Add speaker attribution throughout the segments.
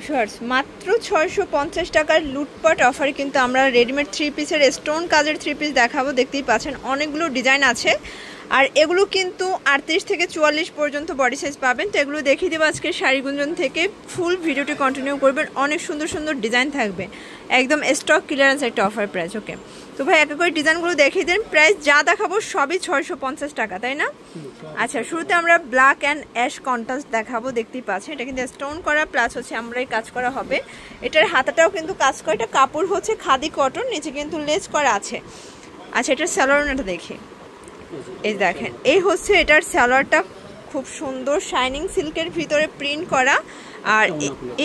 Speaker 1: Shorts মাত্র 650 টাকার লুটপাট অফারে কিন্তু আমরা রেডিমেড থ্রি পিসের স্টোন কাজের থ্রি পিস দেখাবো। দেখতেই পাচ্ছেন অনেকগুলো ডিজাইন আছে, আর এগুলো কিন্তু 38 থেকে 44 পর্যন্ত বডি সাইজ পাবেন। তো এগুলো দেখিয়ে দেবো আজকে শাড়ি গুঞ্জন থেকে। ফুল ভিডিওটি কন্টিনিউ করবেন, অনেক সুন্দর সুন্দর ডিজাইন থাকবে, একদম স্টক ক্লিয়ারেন্স একটা অফার প্রাইস। ওকে, তো ভাই এক করে ডিজাইনগুলো দেখিয়ে দেন। প্রাইস যা দেখাবো সবই 650 টাকা, তাই না? আচ্ছা, শুরুতে আমরা ব্ল্যাক অ্যান্ড অ্যাশ কন্ট্রাস্ট দেখাবো। দেখতেই পাচ্ছেন এটা কিন্তু স্টোন করা প্লাস হচ্ছে আমরাই কাজ করা হবে। এটার হাতাটাও কিন্তু কাজ করা, এটা কাপড় হচ্ছে খাদি কটন, নিচে কিন্তু লেস করা আছে। আচ্ছা, এটার স্যালোয়ারটা দেখি, এই দেখেন এই হচ্ছে এটার স্যালোয়ারটা, খুব সুন্দর শাইনিং সিল্কের ভিতরে প্রিন্ট করা। আর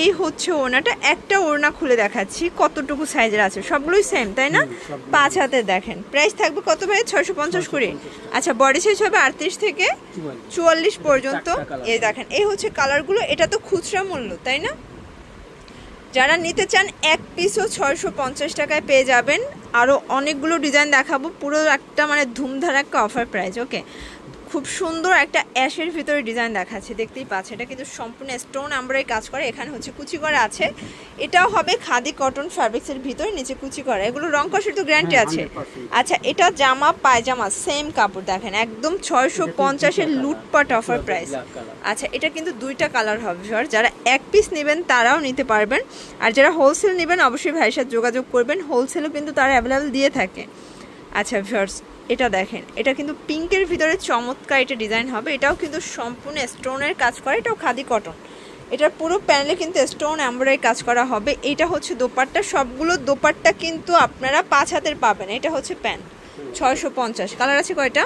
Speaker 1: এই হচ্ছে ওড়নাটা, একটা ওড়না খুলে দেখাচ্ছি কতটুকু সাইজের আছে, সবগুলোই সেম তাই না? 5 হাতে দেখেন। প্রাইস থাকবে কত ভাই? 650 করে। আচ্ছা, বডি সাইজ হবে 38 থেকে 44 পর্যন্ত। এই দেখেন এই হচ্ছে কালারগুলো, এটা তো খুচরা মূল্য তাই না? যারা নিতে চান এক পিসও 650 টাকায় পেয়ে যাবেন। আরও অনেকগুলো ডিজাইন দেখাবো, পুরো একটা মানে ধুমধারাক্কা অফার প্রাইস। ওকে, খুব সুন্দর একটা অ্যাশের ভিতরে ডিজাইন দেখাচ্ছে, দেখতেই পাচ্ছে। এটা কিন্তু সম্পূর্ণ স্টোন আমরাই কাজ করে, এখানে হচ্ছে কুচি করা আছে। এটাও হবে খাদি কটন ফ্যাব্রিক্সের ভিতরে, নিচে কুচি করা। এগুলো রং কষের তো গ্যারান্টি আছে। আচ্ছা, এটা জামা পায়জামা সেম কাপড়, দেখেন একদম 650-এর লুটপাট অফার প্রাইস। আচ্ছা, এটা কিন্তু দুইটা কালার হবে, যারা এক পিস নেবেন তারাও নিতে পারবেন, আর যারা হোলসেল নেবেন অবশ্যই ভাইয়ের সাথে যোগাযোগ করবেন, হোলসেলও কিন্তু তারা অ্যাভেলেবেল দিয়ে থাকে। আচ্ছা ভিউয়ার্স, এটা দেখেন এটা কিন্তু পিঙ্কের ভিতরে চমৎকার এটা ডিজাইন হবে। এটাও কিন্তু সম্পূর্ণ স্টোনের কাজ করে, এটাও খাদি কটন। এটার পুরো প্যানেলে কিন্তু স্টোন এমব্রয়ডারি কাজ করা হবে। এটা হচ্ছে দোপাট্টা, সবগুলো দোপাট্টা কিন্তু আপনারা 5 হাতের পাবেন। এটা হচ্ছে প্যান্ট, 650। কালার আছে কয়টা?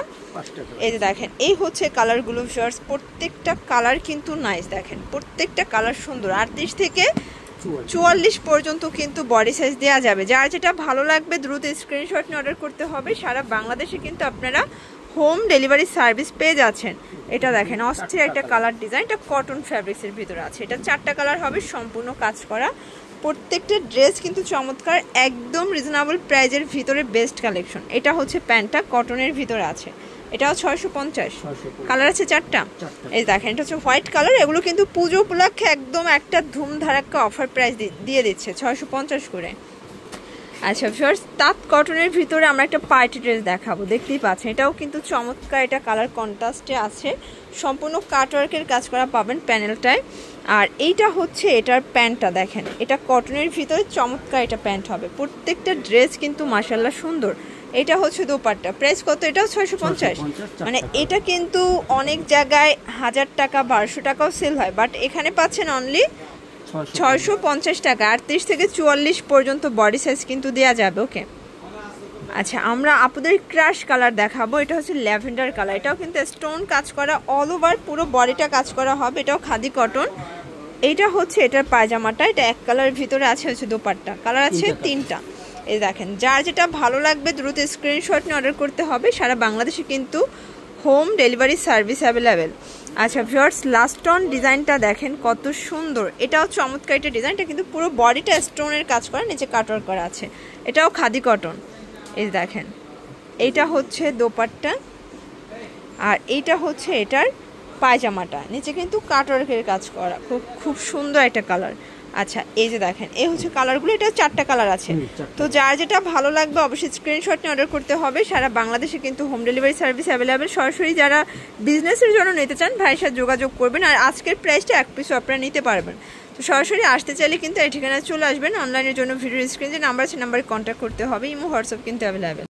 Speaker 1: এই যে দেখেন এই হচ্ছে কালারগুলো ভিউয়ার্স, প্রত্যেকটা কালার কিন্তু নাইস, দেখেন প্রত্যেকটা কালার সুন্দর। 38 থেকে 44 পর্যন্ত কিন্তু বডি সাইজ দেওয়া যাবে। যার যেটা ভালো লাগবে দ্রুত স্ক্রিনশট নিয়ে অর্ডার করতে হবে। সারা বাংলাদেশে কিন্তু আপনারা হোম ডেলিভারি সার্ভিস পেয়ে যাচ্ছেন। এটা দেখেন অস্থির একটা কালার ডিজাইন, এটা কটন ফ্যাব্রিক্সের ভিতরে আছে। এটা 4টা কালার হবে, সম্পূর্ণ কাজ করা। প্রত্যেকটা ড্রেস কিন্তু চমৎকার, একদম রিজনেবল প্রাইজের ভিতরে বেস্ট কালেকশন। এটা হচ্ছে প্যান্টটা কটনের ভিতরে আছে, এটাও 650। কালার আছে 4টা। এই দেখেন এটা হচ্ছে হোয়াইট কালার। এগুলো কিন্তু পুজো উপলক্ষে একদম একটা ধুমধারাক্কা অফার প্রাইস দিয়ে দিচ্ছে, 650 করে। আচ্ছা ভিউয়ার্স, তাঁত কটনের ভিতরে আমরা একটা পার্টি ড্রেস দেখাবো। দেখতেই পাচ্ছেন এটাও কিন্তু চমৎকার, এটা কালার কন্ট্রাস্টে আছে, সম্পূর্ণ কাটওয়ার্কের কাজ করা পাবেন প্যানেলটায়। আর এইটা হচ্ছে এটার প্যান্টটা, দেখেন এটা কটনের ভিতরে চমৎকার এটা প্যান্ট হবে। প্রত্যেকটা ড্রেস কিন্তু মাশাআল্লাহ সুন্দর। এটা হচ্ছে দোপাট্টা, প্রাইস কত? এটাও 650। মানে এটা কিন্তু অনেক জায়গায় 1000 টাকা 1200 টাকাও সেল হয়, বাট এখানে পাচ্ছেন অনলি 650 টাকা। 38 থেকে 44 পর্যন্ত বডি সাইজ কিন্তু দেওয়া যাবে। ওকে, আচ্ছা আমরা আপনাদের ক্রাশ কালার দেখাবো। এটা হচ্ছে ল্যাভেন্ডার কালার, এটাও কিন্তু স্টোন কাজ করা, অল ওভার পুরো বডিটা কাজ করা হবে। এটাও খাদি কটন। এইটা হচ্ছে এটার পায়জামাটা, এটা এক কালারের ভিতরে আছে হচ্ছে দোপাট্টা। কালার আছে 3টা। এই দেখেন যার যেটা ভালো লাগবে দ্রুত স্ক্রিনশট নিয়ে অর্ডার করতে হবে। সারা বাংলাদেশে কিন্তু হোম ডেলিভারি সার্ভিস অ্যাভেলেবেল। আচ্ছা ভিউয়ার্স, লাস্ট অন ডিজাইনটা দেখেন কত সুন্দর, এটাও চমৎকার। এটা ডিজাইনটা কিন্তু পুরো বডিটা স্টোনের কাজ করা, নিচে কাটওয়ার্ক করা আছে। এটাও খাদি কটন। এই দেখেন এইটা হচ্ছে দোপাট্টা, আর এইটা হচ্ছে এটার পায়জামাটা, নিচে কিন্তু কাটওয়ার্কের কাজ করা, খুব সুন্দর একটা কালার। আচ্ছা এই যে দেখেন এই হচ্ছে কালারগুলো, এটা 4টা কালার আছে। তো যার যেটা ভালো লাগবে অবশ্যই স্ক্রিনশট নিয়ে অর্ডার করতে হবে। সারা বাংলাদেশে কিন্তু হোম ডেলিভারি সার্ভিস অ্যাভেলেবেল। সরাসরি যারা বিজনেসের জন্য নিতে চান ভাইয়ের সাথে যোগাযোগ করবেন। আর আজকের প্রাইসটা এক পিসও আপনারা নিতে পারবেন। তো সরাসরি আসতে চাইলে কিন্তু এই ঠিকানায় চলে আসবেন। অনলাইনের জন্য ভিডিও স্ক্রিনে যে নাম্বার আছে নাম্বারে কন্ট্যাক্ট করতে হবে। ইমো হোয়াটসঅ্যাপ কিন্তু অ্যাভেলেবেল।